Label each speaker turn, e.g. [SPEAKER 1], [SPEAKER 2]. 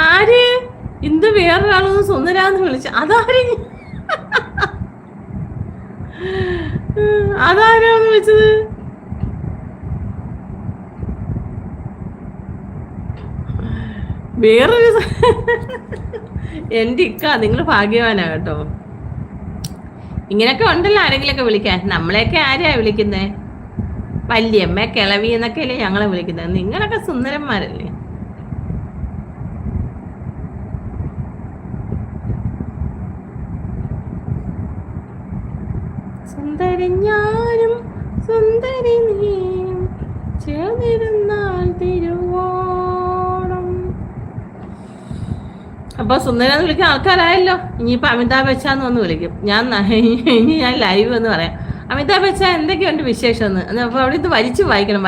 [SPEAKER 1] ആര് ഇന്ത് വേറൊരാളൊന്ന് സുന്ദരാന്ന് വിളിച്ചു? അതാരാന്ന് വിളിച്ചത്? വേറൊരു എൻ്റെ ഇക്ക, നിങ്ങൾ ഭാഗ്യവാനാ കേട്ടോ. ഇങ്ങനെയൊക്കെ ഉണ്ടല്ലോ ആരെങ്കിലൊക്കെ വിളിക്കാൻ. നമ്മളെയൊക്കെ ആരെയാ വിളിക്കുന്നേ? വല്യമ്മ, കിളവി എന്നൊക്കെയല്ലേ ഞങ്ങളെ വിളിക്കുന്നത്. നിങ്ങളൊക്കെ സുന്ദരന്മാരല്ലേ? സുന്ദരി ഞാനും സുന്ദരി നീയും ചേർന്നിരുന്നാൽ തിരുവോണം. അപ്പൊ സുന്ദരാന്ന് വിളിക്കാൻ ആൾക്കാരായല്ലോ. ഇനിയിപ്പോ അമിതാഭ് ബച്ചാന്ന് വന്ന് വിളിക്കും. ഇനി ഞാൻ ലൈവ് എന്ന് പറയാം. അമിതാഭ് ബച്ചൻ എന്തൊക്കെയുണ്ട് വിശേഷം എന്ന്. അപ്പൊ അവിടെ ഇത് വലിച്ചു വായിക്കണം.